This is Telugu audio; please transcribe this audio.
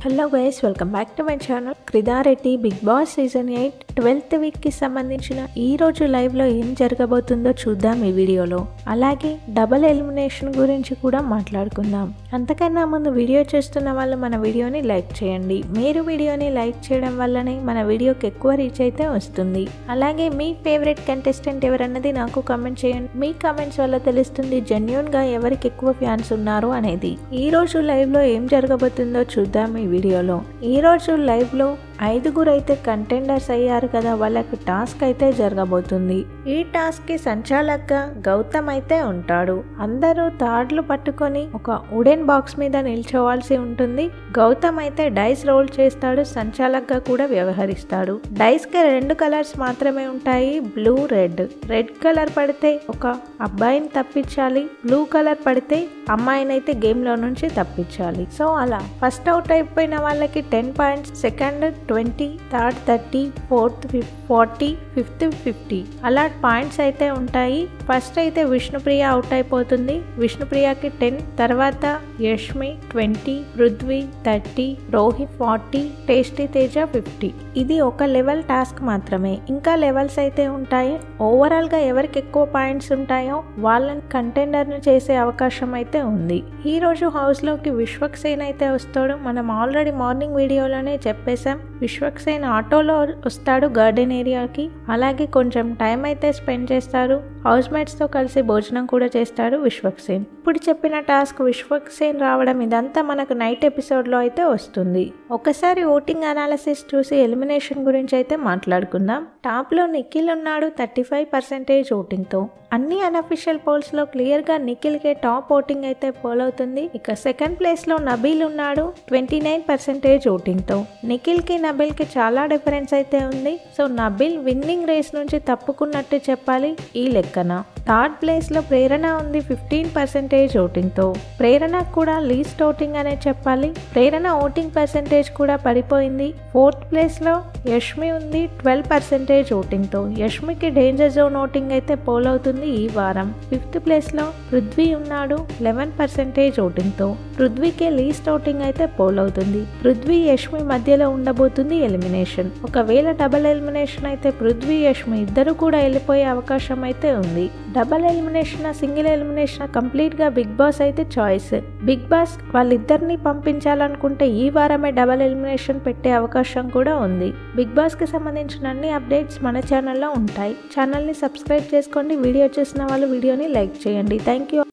Hello guys, welcome back to my channel. క్రిదారెడ్డి బిగ్ బాస్ సీజన్ 8 12th వీక్కి సంబంధించిన ఈ రోజు లైవ్లో ఏం జరగబోతుందో చూద్దాం ఈ వీడియోలో. అలాగే డబుల్ ఎలిమినేషన్ గురించి కూడా మాట్లాడుకుందాం. అంతకన్నా ముందు వీడియో చేస్తున్న వాళ్ళు మన వీడియోని లైక్ చేయండి. మీరు వీడియోని లైక్ చేయడం వల్లనే మన వీడియోకి ఎక్కువ రీచ్ అయితే వస్తుంది. అలాగే మీ ఫేవరెట్ కంటెస్టెంట్ ఎవరన్నది నాకు కామెంట్ చేయండి. మీ కామెంట్స్ వల్ల తెలుస్తుంది జెన్యూన్గా ఎవరికి ఎక్కువ ఫ్యాన్స్ ఉన్నారు అనేది. ఈ రోజు లైవ్లో ఏం జరగబోతుందో చూద్దాం ఈ వీడియోలో. ఈ రోజు లైవ్ లో 5గురు అయితే కంటెండర్స్ అయ్యారు కదా, వాళ్ళకి టాస్క్ అయితే జరగబోతుంది. ఈ టాస్క్ కి సంచాలక్గా గౌతమ్ అయితే ఉంటాడు. అందరూ తాడ్లు పట్టుకొని ఒక వుడెన్ బాక్స్ మీద నిల్చోవాల్సి ఉంటుంది. గౌతమ్ అయితే డైస్ రోల్ చేస్తాడు, సంచాలక్గా కూడా వ్యవహరిస్తాడు. డైస్ కి 2 కలర్స్ మాత్రమే ఉంటాయి, బ్లూ రెడ్. రెడ్ కలర్ పడితే ఒక అబ్బాయిని తప్పించాలి, బ్లూ కలర్ పడితే అమ్మాయిని అయితే గేమ్ లో నుంచి తప్పించాలి. సో అలా ఫస్ట్ అవుట్ అయిపోయిన వాళ్ళకి 10 points, second 20, third 30, fourth 40, fifth 50 అలా పాయింట్స్ అయితే ఉంటాయి. ఫస్ట్ అయితే విష్ణుప్రియ అవుట్ అయిపోతుంది. విష్ణుప్రియకి 10, తర్వాత యష్మి 20, పృథ్వీ 30, రోహిత్ 40, టేస్టీ తేజ 50. ఇది ఒక లెవెల్ టాస్క్ మాత్రమే, ఇంకా లెవెల్స్ అయితే ఉంటాయి. ఓవరాల్ గా ఎవరికి ఎక్కువ పాయింట్స్ ఉంటాయో వాళ్ళని కంటెండర్ ను చేసే అవకాశం అయితే ఉంది. ఈ రోజు హౌస్ లోకి విశ్వక్సేన్ అయితే వస్తాడు. మనం ఆల్రెడీ మార్నింగ్ వీడియోలోనే చెప్పేశాం. విశ్వక్సేన్ ఆటోలో వస్తాడు గార్డెన్ ఏరియాకి. అలాగే కొంచెం టైం అయితే స్పెండ్ చేస్తారు. హౌస్ మేట్స్ తో కలిసి భోజనం కూడా చేస్తాడు విశ్వక్సేన్. ఇప్పుడు చెప్పిన టాస్క్ విశ్వక్సేన్ రావడం ఇదంతా మనకు నైట్ ఎపిసోడ్ లో అయితే వస్తుంది. ఒకసారి ఓటింగ్ అనాలిసిస్ చూసి ఎలిమినేషన్ గురించి అయితే మాట్లాడుకుందాం. టాప్ లో నిఖిల్ ఉన్నాడు 35% ఓటింగ్ తో. అన్ని అన్అఫిషియల్ పోల్స్ లో క్లియర్ గా నిఖిల్ కే టాప్ ఓటింగ్ అయితే పోల్ అవుతుంది. ఇక సెకండ్ ప్లేస్ లో నబీల్ ఉన్నాడు 29% ఓటింగ్ తో. నిఖిల్ కి నబీల్ కి చాలా డిఫరెన్స్ అయితే ఉంది. సో నబీల్ విన్నింగ్ రేస్ నుంచి తప్పుకున్నట్టు చెప్పాలి ఈ లెక్కన. థర్డ్ ప్లేస్ లో ప్రేరణ ఉంది 15% ఓటింగ్ తో. ప్రేరణ కూడా లీస్ట్ ఓటింగ్ అనే చెప్పాలి. ప్రేరణ ఓటింగ్ పర్సెంటేజ్ కూడా పడిపోయింది. ఫోర్త్ ప్లేస్ లో యష్మి ఉంది 12% ఓటింగ్ తో. యష్మికి డేంజర్ జోన్ ఓటింగ్ అయితే పోల్ అవుతుంది ఈ వారం. ఫిఫ్త్ ప్లేస్ లో పృథ్వీ ఉన్నాడు 11% ఓటింగ్ తో. పృథ్వీకి లీస్ట్ ఓటింగ్ అయితే పోల్ అవుతుంది. పృథ్వీ యష్మి మధ్యలో ఉండబోతుంది ఎలిమినేషన్. ఒకవేళ డబుల్ ఎలిమినేషన్ అయితే పృథ్వీ యష్మి ఇద్దరు కూడా వెళ్ళిపోయే అవకాశం అయితే ఉంది. Double elimination single elimination complete గా బిగ్ బాస్ అయితే చాయిస్. బిగ్ బాస్ వాళ్ళిద్దరిని పంపించాలనుకుంటే ఈ వారమే డబుల్ ఎలిమినేషన్ పెట్టే అవకాశం కూడా ఉంది. బిగ్ బాస్ కి సంబంధించిన అన్ని అప్డేట్స్ మన ఛానల్లో ఉంటాయి. ఛానల్ ని సబ్స్క్రైబ్ చేసుకోండి. వీడియో చూసిన వాళ్ళు వీడియోని లైక్ చేయండి. Thank you.